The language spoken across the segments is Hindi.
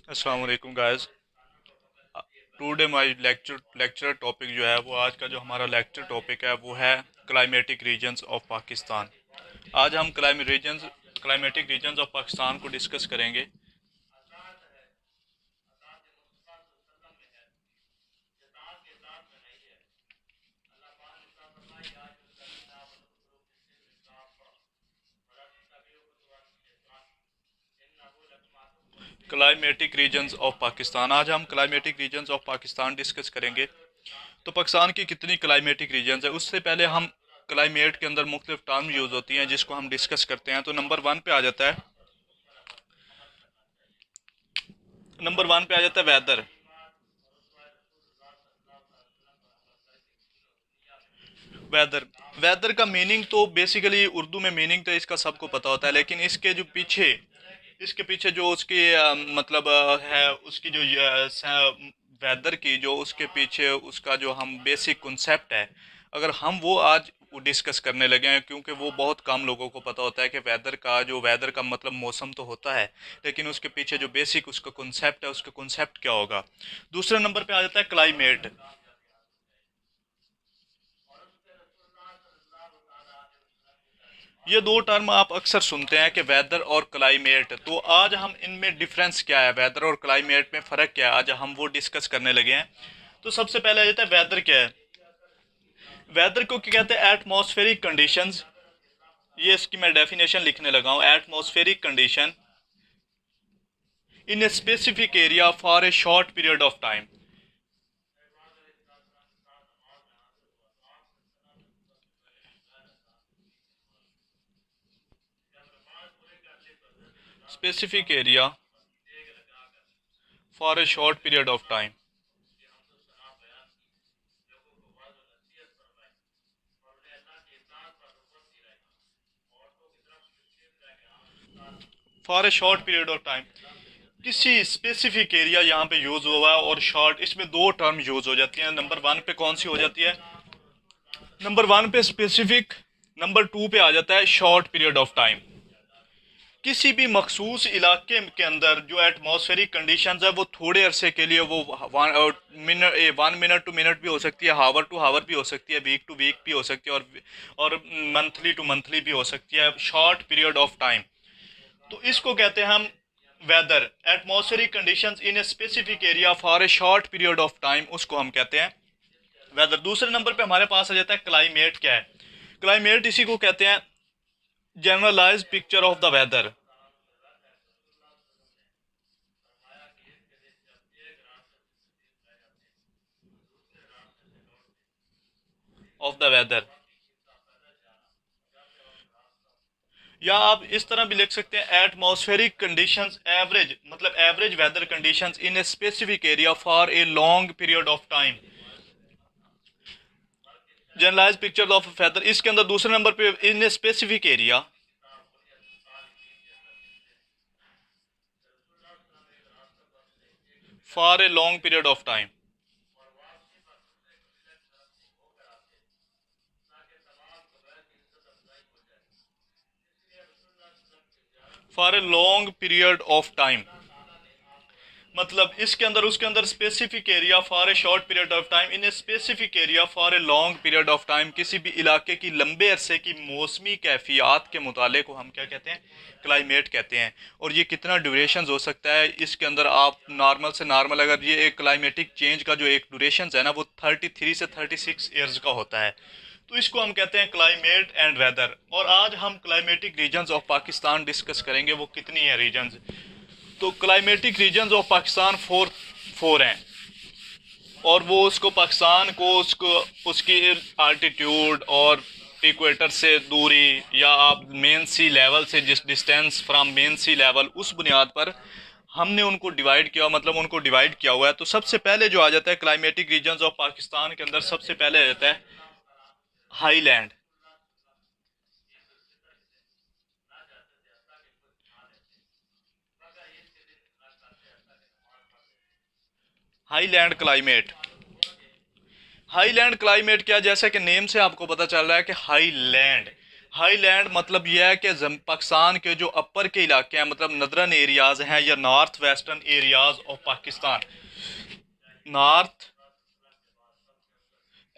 अस्सलाम वालेकुम guys. Today my lecture topic जो है वो आज का जो हमारा लेक्चर टॉपिक है वो है क्लाइमेटिक रीजन्स ऑफ पाकिस्तान। आज हम क्लाइमेटिक रीजन्स ऑफ पाकिस्तान को डिस्कस करेंगे। क्लाइमेटिक रीजन्स ऑफ पाकिस्तान, आज हम climatic regions of Pakistan discuss करेंगे। तो पाकिस्तान की कितनी क्लाइमेटिक रीजन्स है, उससे पहले हम क्लाइमेट के अंदर मुख्तलिफ टर्म यूज़ होती हैं जिसको हम डिस्कस करते हैं। तो नंबर वन पे आ जाता है वेदर। वेदर वेदर का मीनिंग तो बेसिकली उर्दू में मीनिंग तो इसका सबको पता होता है, लेकिन इसके पीछे जो उसकी मतलब है उसकी जो वेदर की जो उसके पीछे उसका जो हम बेसिक कॉन्सेप्ट है, अगर हम वो आज डिस्कस करने लगे हैं, क्योंकि वो बहुत कम लोगों को पता होता है कि वेदर का मतलब मौसम तो होता है, लेकिन उसके पीछे जो बेसिक उसका कॉन्सेप्ट है, उसका कॉन्सेप्ट क्या होगा। दूसरे नंबर पे आ जाता है क्लाइमेट। ये दो टर्म आप अक्सर सुनते हैं कि वेदर और क्लाइमेट, तो आज हम इनमें डिफरेंस क्या है, वेदर और क्लाइमेट में फ़र्क क्या है, आज हम वो डिस्कस करने लगे हैं। तो सबसे पहले आ जाता है वेदर क्या है। वेदर को क्या कहते हैं? Atmospheric conditions. ये इसकी मैं डेफिनेशन लिखने लगा हूँ। Atmospheric condition in a specific area for a short period of time. Specific area for a short period of time. For a short period of time, किसी स्पेसिफिक एरिया यहाँ पे यूज हुआ है, और शॉर्ट, इसमें दो टर्म यूज हो जाती हैं। नंबर वन पे कौन सी हो जाती है? नंबर वन पे स्पेसिफिक, नंबर टू पे आ जाता है शॉर्ट पीरियड ऑफ टाइम। किसी भी मखसूस इलाके के अंदर जो एटमॉस्फेरिक कंडीशंस है वो थोड़े अरसे के लिए वो 1 मिनट टू मिनट भी हो सकती है, हावर टू हावर भी हो सकती है, वीक टू वीक भी हो सकती है, और मंथली टू मंथली भी हो सकती है, शॉर्ट पीरियड ऑफ टाइम। तो इसको कहते हैं हम weather. Atmospheric conditions in a specific area for a short period of time, उसको हम कहते हैं वेदर। दूसरे नंबर पे हमारे पास आ जाता है क्लाइमेट क्या है। क्लाइमेट इसी को कहते हैं generalise picture of the weather. Of the weather, या आप इस तरह भी लिख सकते हैं एटमॉस्फेरिक कंडीशंस एवरेज, मतलब average weather conditions in a specific area for a long period of time. Generalise picture of weather, इसके अंदर दूसरे नंबर पे in a specific area for a long period of time. For a long period of time, मतलब इसके अंदर उसके अंदर specific area for a short period of time in a specific area for a long period of time, किसी भी इलाके की लंबे अरसे की मौसमी कैफियत के मुताले को हम क्या कहते हैं? क्लाइमेट कहते हैं। और ये कितना ड्यूरेशन हो सकता है, इसके अंदर आप नॉर्मल से नॉर्मल, अगर ये एक क्लाइमेटिक चेंज का जो एक ड्यूरेशन है ना, वो 33 से 36 ईयर्स का होता है। तो इसको हम कहते हैं क्लाइमेट एंड वेदर। और आज हम climatic regions of Pakistan discuss करेंगे, वो कितनी है रीजन्स। तो climatic regions of Pakistan four four हैं। और वो उसको पाकिस्तान को उसको उसकी आल्टीट्यूड और इक्वेटर से दूरी, या आप मेन सी लेवल से जिस distance from main sea level, उस बुनियाद पर हमने उनको डिवाइड किया, मतलब उनको डिवाइड किया हुआ है। तो सबसे पहले जो आ जाता है क्लाइमेटिक रीजन्स ऑफ पाकिस्तान के अंदर, सबसे पहले आ जाता है highland. Highland climate. Highland climate क्या, जैसा कि नेम से आपको पता चल रहा है कि हाई लैंड, हाई लैंड मतलब यह है कि पाकिस्तान के जो अपर के इलाके हैं, मतलब नदरन एरियाज हैं या north western areas of Pakistan, north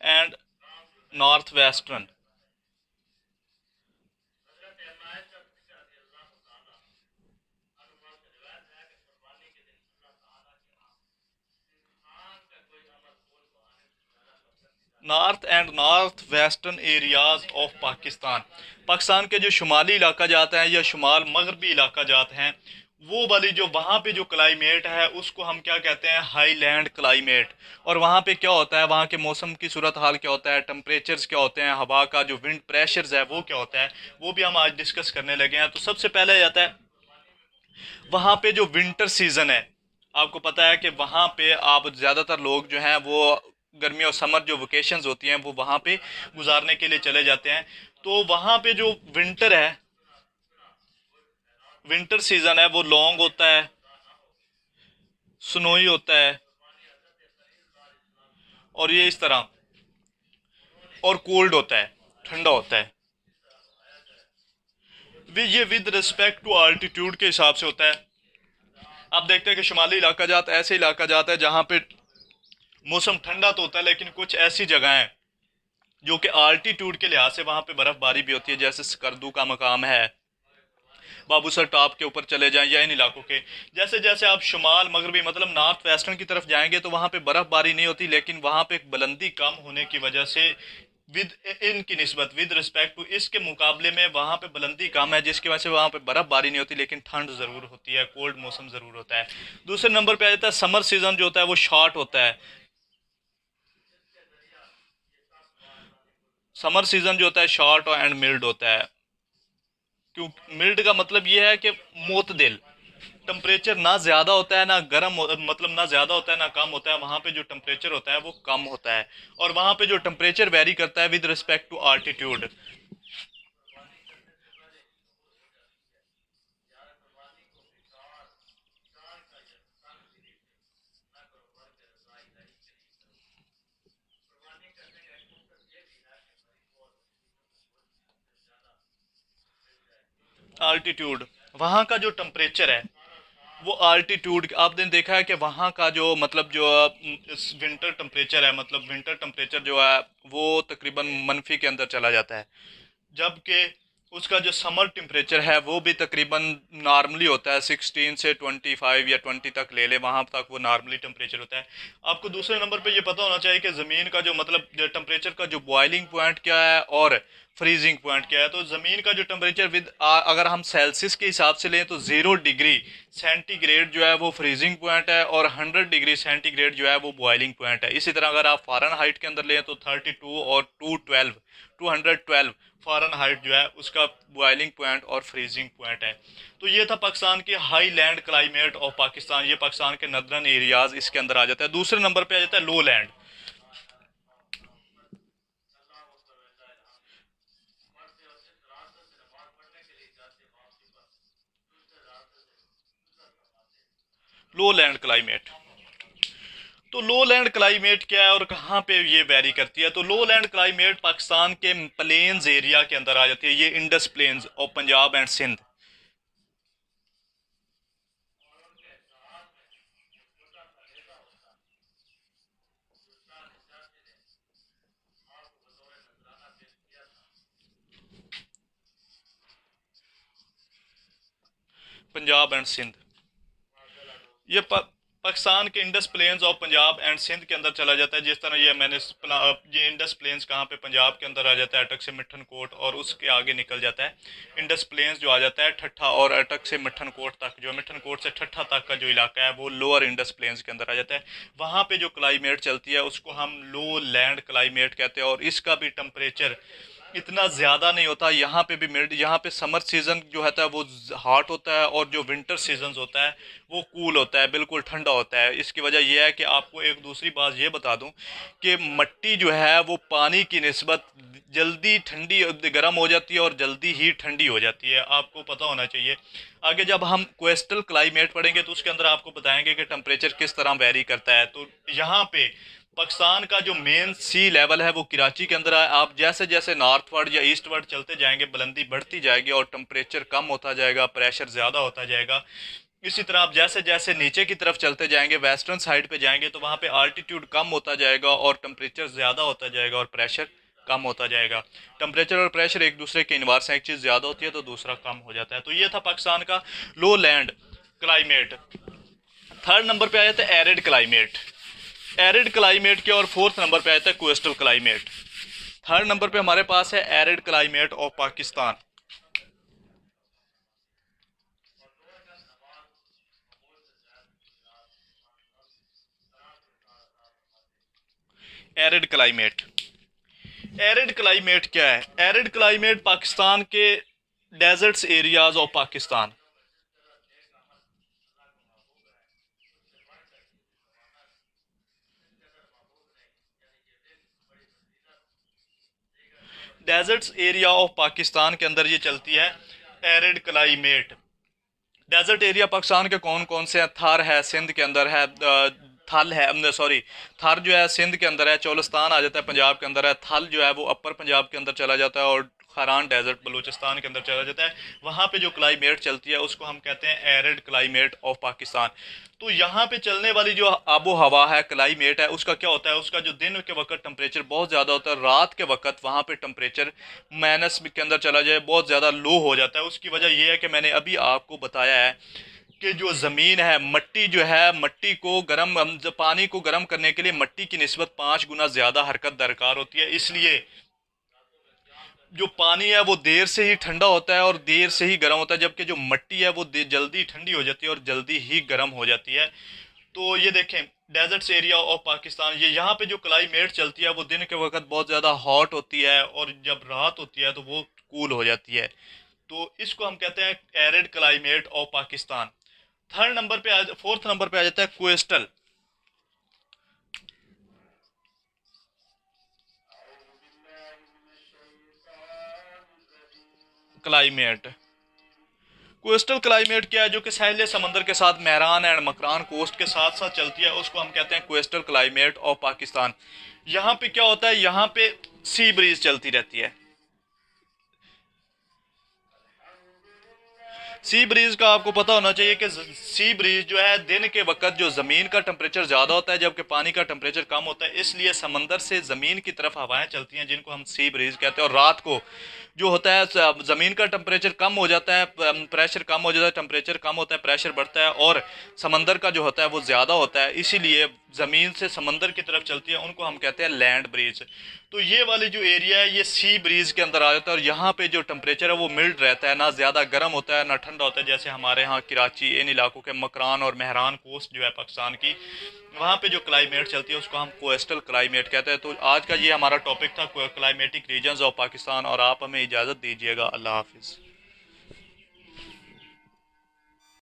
and north western. North and north western areas of Pakistan, Pakistan के जो शुमाली इलाका जाते हैं या शुमाल मगरबी इलाका जाते हैं, वो वाली जो वहाँ पे जो क्लाइमेट है उसको हम क्या कहते हैं, हाई लैंड क्लाइमेट। और वहाँ पे क्या होता है, वहाँ के मौसम की सूरत हाल क्या होता है, टेम्परेचर्स क्या होते हैं, हवा का जो विंड प्रेशर्स है वो क्या होता है, वो भी हम आज डिस्कस करने लगे हैं। तो सबसे पहले आता है वहाँ पे जो विंटर सीजन है। आपको पता है कि वहाँ पे आप ज़्यादातर लोग जो हैं वो गर्मी और समर जो वेकेशंस होती हैं वो वहाँ पे गुजारने के लिए चले जाते हैं। तो वहाँ पे जो विंटर है, विंटर सीजन है वो लॉन्ग होता है, स्नोई होता है, और ये इस तरह, और कोल्ड होता है, ठंडा होता है। ये विद रिस्पेक्ट टू आल्टीट्यूड के हिसाब से होता है। आप देखते हैं कि शुमाली इलाका जाता है, ऐसे इलाका जाता है जहाँ पे मौसम ठंडा तो होता है, लेकिन कुछ ऐसी जगह हैं जो कि आल्टीट्यूड के लिहाज से वहाँ पे बर्फबारी भी होती है, जैसे स्कर्दू का मकाम है, बाबूसर टॉप के ऊपर चले जाएं या इन इलाकों के। जैसे जैसे आप शुमाल मगरबी मतलब नॉर्थ वेस्टर्न की तरफ जाएंगे तो वहाँ पे बर्फबारी नहीं होती, लेकिन वहाँ पे एक बुलंदी कम होने की वजह से विद इनकी निस्बत विद रिस्पेक्ट टू इसके मुकाबले में वहाँ पे बुलंदी कम है, जिसकी वजह से वहाँ पे बर्फबारी नहीं होती, लेकिन ठंड ज़रूर होती है, कोल्ड मौसम ज़रूर होता है। दूसरे नंबर पे आ जाता है समर सीजन, जो होता है वो शॉर्ट होता है। समर सीजन जो होता है शॉर्ट और एंड मिल्ड होता है। क्यों? मिल्ड का मतलब ये है कि मोतदिल, टेम्परेचर ना ज़्यादा होता है ना गर्म मतलब ना ज़्यादा होता है ना कम होता है, वहाँ पे जो टेम्परेचर होता है वो कम होता है। और वहाँ पे जो टेम्परेचर वेरी करता है with respect to altitude. Altitude, वहाँ का जो टेम्परेचर है वो आल्टीट्यूड, आपने देखा है कि वहाँ का जो मतलब जो विंटर टेम्परेचर है, मतलब विंटर टेम्परेचर जो है वो तकरीबन मनफी के अंदर चला जाता है, जबकि उसका जो समर टेम्परेचर है वो भी तकरीबन नॉर्मली होता है, 16 से 25 या 20 तक ले ले, वहाँ तक वो नॉर्मली टेम्परेचर होता है। आपको दूसरे नंबर पे ये पता होना चाहिए कि ज़मीन का जो मतलब टेम्परेचर का जो बॉइलिंग पॉइंट क्या है और फ्रीजिंग पॉइंट क्या है। तो ज़मीन का जो टेम्परेचर अगर हम सेल्सियस के हिसाब से लें तो 0 डिग्री सेंटीग्रेड जो है वो फ्रीजिंग पॉइंट है, और 100 डिग्री सेंटीग्रेड जो है वो बॉइलिंग पॉइंट है। इसी तरह अगर आप फ़ारेनहाइट के अंदर लें तो 32 और 212 फ़ारेनहाइट जो है उसका बॉइलिंग पॉइंट और फ्रीजिंग पॉइंट है। तो ये था पाकिस्तान के high land climate of Pakistan, ये पाकिस्तान के नदरन एरियाज इसके अंदर आ जाता है। दूसरे नंबर पे आ जाता है लो लैंड। लो लैंड क्लाइमेट, तो लो लैंड क्लाइमेट क्या है और कहाँ पे ये वेरी करती है। तो लो लैंड क्लाइमेट पाकिस्तान के प्लेन्स एरिया के अंदर आ जाती है, ये इंडस प्लेन्स और पंजाब एंड सिंध। पंजाब एंड सिंध, ये पाकिस्तान के इंडस प्लेन्स और पंजाब एंड सिंध के अंदर चला जाता है। जिस तरह ये ये इंडस प्लेन्स कहाँ पे पंजाब के अंदर आ जाता है, अटक से मिठन कोट, और उसके आगे निकल जाता है इंडस प्लेन्स जो आ जाता है ठट्ठा, और अटक से मिठन कोट तक, जो मिठन कोट से ठट्ठा तक का जो इलाका है वो लोअर इंडस प्लेन्स के अंदर आ जाता है। वहाँ पे जो क्लाइमेट चलती है उसको हम लो लैंड क्लाइमेट कहते हैं, और इसका भी टेम्परेचर इतना ज़्यादा नहीं होता। यहाँ पे भी मिड, यहाँ पे समर सीज़न जो होता है वो हॉट होता है, और जो विंटर सीजन होता है वो कूल होता है, बिल्कुल ठंडा होता है। इसकी वजह यह है कि आपको एक दूसरी बात ये बता दूं कि मिट्टी जो है वो पानी की निस्बत जल्दी ठंडी गर्म हो जाती है और जल्दी ही ठंडी हो जाती है, आपको पता होना चाहिए। आगे जब हम कोस्टल क्लाइमेट पढ़ेंगे तो उसके अंदर आपको बताएंगे कि टेम्परेचर किस तरह वेरी करता है। तो यहाँ पे पाकिस्तान का जो मेन सी लेवल है वो कराची के अंदर है। आप जैसे जैसे नॉर्थवर्ड या ईस्टवर्ड चलते जाएंगे बुलंदी बढ़ती जाएगी और टेम्परेचर कम होता जाएगा, प्रेशर ज़्यादा होता जाएगा। इसी तरह आप जैसे जैसे नीचे की तरफ चलते जाएंगे, वेस्टर्न साइड पे जाएंगे, तो वहाँ पे आल्टीट्यूड कम होता जाएगा और टेम्परेचर ज़्यादा होता जाएगा और प्रेशर कम होता जाएगा। टेम्परेचर और प्रेशर एक दूसरे के इन्वर्स हैं, एक चीज़ ज़्यादा होती है तो दूसरा कम हो जाता है। तो ये था पाकिस्तान का लो लैंड क्लाइमेट। थर्ड नंबर पे आ जाता है एरिड क्लाइमेट। एरिड क्लाइमेट के और फोर्थ नंबर पे आता है कोस्टल क्लाइमेट। थर्ड नंबर पे हमारे पास है arid climate of Pakistan. Arid climate. Arid climate क्या है? एरिड क्लाइमेट पाकिस्तान के deserts areas of Pakistan. Deserts area of Pakistan के अंदर ये चलती है arid climate. Desert area Pakistan के कौन कौन से हैं? थार है, सिंध के अंदर है, थल है, सॉरी, थार जो है सिंध के अंदर है, चोलिस्तान आ जाता है पंजाब के अंदर है, थल जो है वो अपर पंजाब के अंदर चला जाता है और खारान डेजर्ट बलूचिस्तान के अंदर चला जाता है। वहाँ पे जो क्लाइमेट चलती है उसको हम कहते हैं एरिड क्लाइमेट ऑफ पाकिस्तान। तो यहाँ पे चलने वाली जो आबो हवा है, क्लाइमेट है, उसका क्या होता है? उसका जो दिन के वक्त टेम्परेचर बहुत ज़्यादा होता है, रात के वक्त वहाँ पे टेम्परेचर माइनस के अंदर चला जाए, बहुत ज़्यादा लो हो जाता है। उसकी वजह यह है कि मैंने अभी आपको बताया है कि जो ज़मीन है, मट्टी जो है, मट्टी को गर्म, पानी को गर्म करने के लिए मट्टी की निस्बत 5 गुना ज़्यादा हरकत दरकार होती है। इसलिए जो पानी है वो देर से ही ठंडा होता है और देर से ही गर्म होता है, जबकि जो मट्टी है वो जल्दी ठंडी हो जाती है और जल्दी ही गर्म हो जाती है। तो ये देखें, डेजर्ट्स एरिया ऑफ पाकिस्तान, ये यहाँ पे जो क्लाइमेट चलती है वो दिन के वक्त बहुत ज़्यादा हॉट होती है और जब रात होती है तो वो कूल हो जाती है। तो इसको हम कहते हैं arid climate of Pakistan. Fourth number पे आ जाता है कोस्टल क्लाइमेट। कोस्टल क्लाइमेट क्या है? जो कि साहिल समंदर के साथ मेहरान एंड मकरान कोस्ट के साथ साथ चलती है, उसको हम कहते हैं कोस्टल क्लाइमेट ऑफ पाकिस्तान। यहाँ पे क्या होता है? यहाँ पे सी ब्रीज चलती रहती है। सी ब्रीज का आपको पता होना चाहिए कि सी ब्रीज जो है दिन के वक्त जो ज़मीन का टेम्परेचर ज़्यादा होता है जबकि पानी का टेम्परेचर कम होता है, इसलिए समंदर से ज़मीन की तरफ हवाएं चलती हैं जिनको हम सी ब्रीज कहते हैं। और रात को जो होता है ज़मीन का टेम्परेचर कम हो जाता है, प्रेशर कम हो जाता है, टेम्परेचर कम होता है, प्रेशर बढ़ता है और समंदर का जो होता है वो ज़्यादा होता है, इसीलिए ज़मीन से समंदर की तरफ चलती है, उनको हम कहते हैं लैंड ब्रीज। तो ये वाली जो एरिया है ये सी ब्रीज के अंदर आ जाता है और यहाँ पे जो टेम्परेचर है वो मिल्ड रहता है, ना ज़्यादा गर्म होता है ना ठंडा होता है। जैसे हमारे यहाँ कराची, इन इलाकों के मकरान और मेहरान कोस्ट जो है पाकिस्तान की, वहाँ पे जो क्लाइमेट चलती है उसको हम कोस्टल क्लाइमेट कहते हैं। तो आज का ये हमारा टॉपिक था क्लाइमेटिक रीजन्स ऑफ पाकिस्तान, और आप हमें इजाज़त दीजिएगा। अल्लाह हाफिज़।